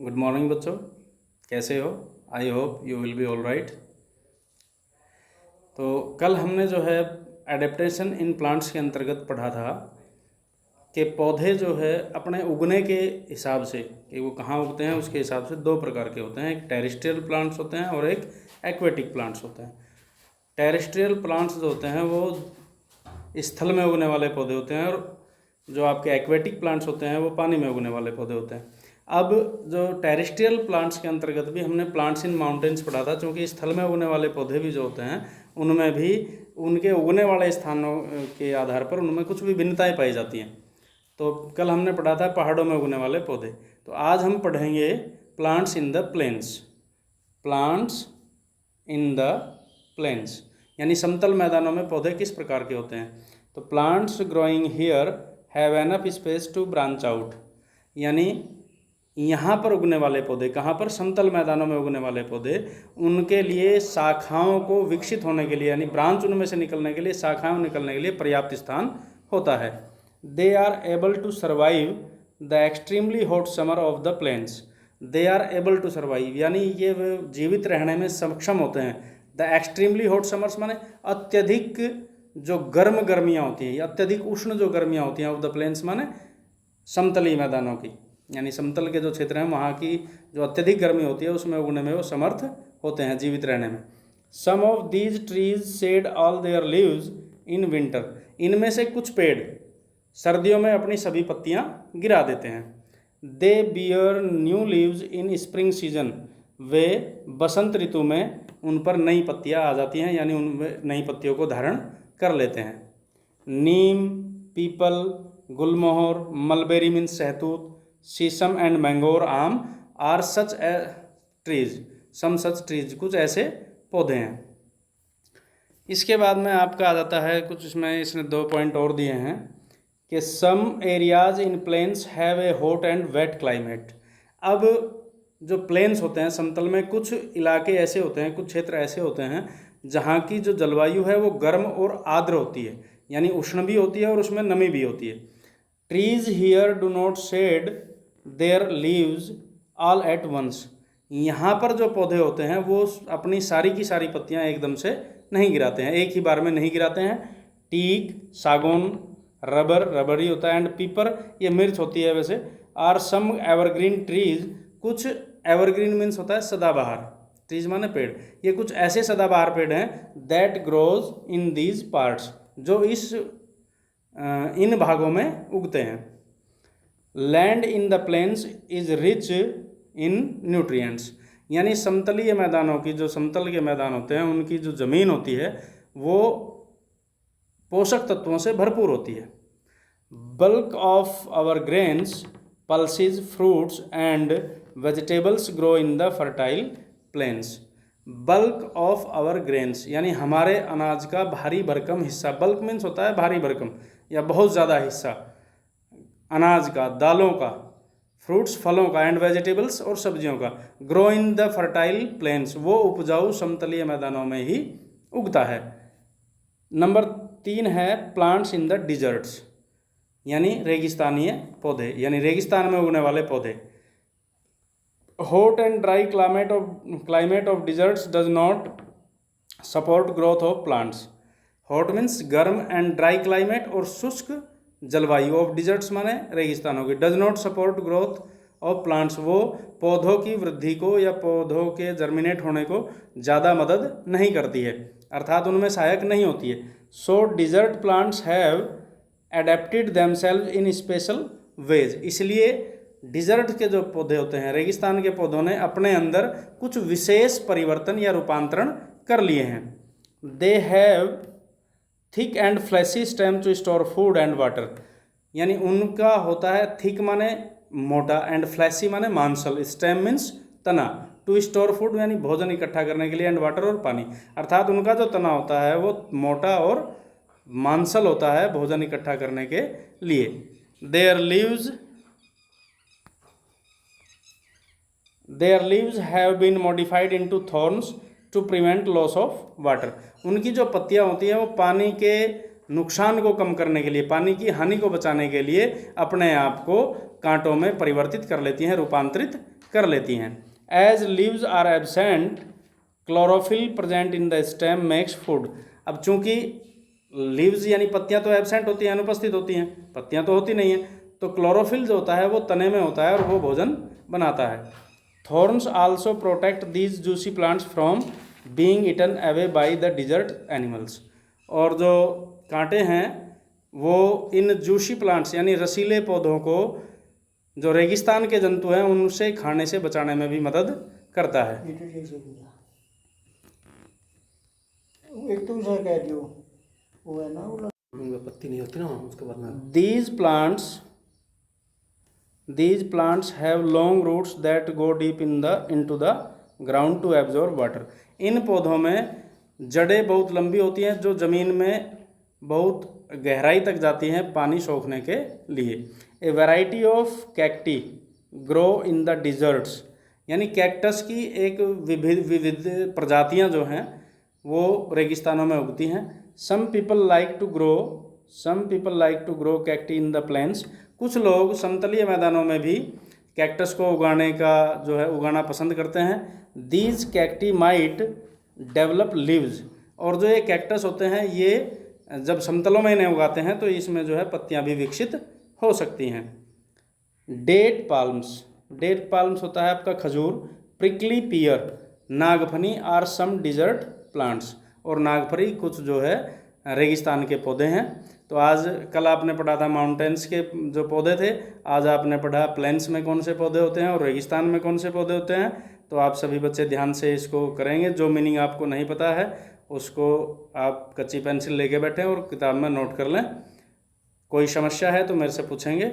Good morning बच्चों, कैसे हो? I hope you will be all right. तो कल हमने जो है एडेप्टेशन इन प्लांट्स के अंतर्गत पढ़ा था कि पौधे जो है अपने उगने के हिसाब से कि वो कहाँ उगते हैं उसके हिसाब से दो प्रकार के होते हैं। एक टेरेस्ट्रियल प्लांट्स होते हैं और एक एक्वेटिक प्लांट्स होते हैं। टेरेस्ट्रियल प्लांट्स जो होते हैं वो स्थल में उगने वाले पौधे होते हैं और जो आपके एक्वेटिक प्लांट्स होते हैं वो पानी में उगने वाले पौधे होते हैं। अब जो टेरेस्ट्रियल प्लांट्स के अंतर्गत भी हमने प्लांट्स इन माउंटेन्स पढ़ा था, क्योंकि स्थल में उगने वाले पौधे भी जो होते हैं उनमें भी उनके उगने वाले स्थानों के आधार पर उनमें कुछ विभिन्नताएं पाई जाती हैं। तो कल हमने पढ़ा था पहाड़ों में उगने वाले पौधे, तो आज हम पढ़ेंगे plants in the plains. Plants in the plains यानी समतल मैदानों में पौधे किस प्रकार के होते हैं। तो plants growing here have enough space to branch out, यानी यहाँ पर उगने वाले पौधे, कहाँ पर? समतल मैदानों में उगने वाले पौधे, उनके लिए शाखाओं को विकसित होने के लिए यानी ब्रांच उनमें से निकलने के लिए, शाखाएं निकलने के लिए पर्याप्त स्थान होता है। They are able to survive the extremely hot summer of the plains. They are able to survive यानी ये जीवित रहने में सक्षम होते हैं। द एक्सट्रीमली हॉट समर्स माने अत्यधिक जो गर्म गर्मियाँ होती हैं, अत्यधिक उष्ण जो गर्मियाँ होती हैं, ऑफ द प्लेन्स माने समतली मैदानों की, यानी समतल के जो क्षेत्र हैं वहाँ की जो अत्यधिक गर्मी होती है उसमें उगने में वो समर्थ होते हैं, जीवित रहने में। Some of these trees shed all their leaves in winter. इनमें से कुछ पेड़ सर्दियों में अपनी सभी पत्तियाँ गिरा देते हैं। They bear new leaves in spring season. वे बसंत ऋतु में उन पर नई पत्तियाँ आ जाती हैं, यानी उनमें नई पत्तियों को धारण कर लेते हैं। नीम, पीपल, गुलमोहर, मलबेरी मीन्स शहतूत, शीशम एंड मैंगोर, आम are such trees, some such trees, कुछ ऐसे पौधे हैं। इसके बाद में आपका आ जाता है कुछ, इसमें इसने 2 पॉइंट और दिए हैं कि some areas in plains have a hot and wet climate. अब जो प्लेन्स होते हैं समतल में, कुछ इलाके ऐसे होते हैं, कुछ क्षेत्र ऐसे होते हैं जहाँ की जो जलवायु है वो गर्म और आर्द्र होती है, यानी उष्ण भी होती है और उसमें नमी भी होती है। Trees here do not shed their leaves all at once. यहाँ पर जो पौधे होते हैं वो अपनी सारी की सारी पत्तियाँ एकदम से नहीं गिराते हैं, एक ही बार में नहीं गिराते हैं। टीक, सागौन, रबर, रबरी होता है, एंड पीपर, ये मिर्च होती है वैसे, आर सम एवरग्रीन ट्रीज, कुछ एवरग्रीन मीन्स होता है सदाबहार, ट्रीज माने पेड़, ये कुछ ऐसे सदाबहार पेड़ हैं that grows in these parts, जो इन भागों में उगते हैं। Land in the plains is rich in nutrients, यानी समतलीय मैदानों की, जो समतल के मैदान होते हैं उनकी जो ज़मीन होती है वो पोषक तत्वों से भरपूर होती है। Bulk of our grains, pulses, fruits and vegetables grow in the fertile plains. Bulk of our grains यानी हमारे अनाज का भारी भरकम हिस्सा, बल्क मीन्स होता है भारी भरकम या बहुत ज़्यादा हिस्सा अनाज का, दालों का, फ्रूट्स फलों का, एंड वेजिटेबल्स और सब्जियों का, grow in the fertile planes, वो उपजाऊ समतलीय मैदानों में ही उगता है। नंबर 3 है प्लांट्स इन द डिजर्ट्स, यानी रेगिस्तानीय पौधे, यानी रेगिस्तान में उगने वाले पौधे। Hot and dry climate of deserts does not support growth of plants. Hot means गर्म एंड ड्राई क्लाइमेट और शुष्क जलवायु ऑफ डिजर्ट्स माने रेगिस्तानों की, does not support growth of plants, वो पौधों की वृद्धि को या पौधों के जर्मिनेट होने को ज़्यादा मदद नहीं करती है, अर्थात उनमें सहायक नहीं होती है। So desert plants have adapted themselves in special ways, इसलिए डिजर्ट के जो पौधे होते हैं, रेगिस्तान के पौधों ने अपने अंदर कुछ विशेष परिवर्तन या रूपांतरण कर लिए हैं। They have thick and fleshy stem to store food and water, यानी उनका होता है थिक माने मोटा, एंड फ्लैशी माने मांसल, स्टेम मीन्स तना, टू स्टोर फूड यानी भोजन इकट्ठा करने के लिए, एंड वाटर और पानी, अर्थात उनका जो तना होता है वो मोटा और मांसल होता है भोजन इकट्ठा करने के लिए। Their leaves have been modified into thorns to prevent loss of water, उनकी जो पत्तियां होती हैं वो पानी के नुकसान को कम करने के लिए, पानी की हानि को बचाने के लिए अपने आप को कांटों में परिवर्तित कर लेती हैं, रूपांतरित कर लेती हैं। As leaves are absent chlorophyll present in the stem makes food. अब चूंकि लीव्स यानी पत्तियां तो एब्सेंट होती हैं, अनुपस्थित होती हैं, पत्तियां तो होती नहीं हैं, तो क्लोरोफिल जो होता है वो तने में होता है और वो भोजन बनाता है। Thorns also protect these juicy plants from being eaten away by the desert animals. और जो कांटे हैं वो इन जूसी प्लांट्स यानी रसीले पौधों को जो रेगिस्तान के जंतु हैं उनसे खाने से बचाने में भी मदद करता है। एक तो उसे कह दियो वो है ना, वो पत्ती नहीं होती ना उसके बाद में। These plants have long roots that go deep into the ground to absorb water। इन पौधों में जड़ें बहुत लंबी होती हैं जो ज़मीन में बहुत गहराई तक जाती हैं पानी सोखने के लिए। A variety of cacti grow in the deserts, यानी कैक्टस की एक विविध प्रजातियां जो हैं वो रेगिस्तानों में उगती हैं। Some people like to grow cacti in the plains. कुछ लोग समतलीय मैदानों में भी कैक्टस को उगाना पसंद करते हैं। These cacti might develop leaves. और जो ये कैक्टस होते हैं ये जब समतलों में इन्हें उगाते हैं तो इसमें जो है पत्तियां भी विकसित हो सकती हैं। डेट पाल्म्स होता है आपका खजूर। प्रिकली पियर, नागफनी आर सम डिजर्ट प्लांट्स। और नागफनी कुछ जो है रेगिस्तान के पौधे हैं। तो कल आपने पढ़ा था माउंटेन्स के जो पौधे थे, आज आपने पढ़ा प्लेन्स में कौन से पौधे होते हैं और रेगिस्तान में कौन से पौधे होते हैं। तो आप सभी बच्चे ध्यान से इसको करेंगे। जो मीनिंग आपको नहीं पता है उसको आप कच्ची पेंसिल लेके बैठें और किताब में नोट कर लें। कोई समस्या है तो मेरे से पूछेंगे।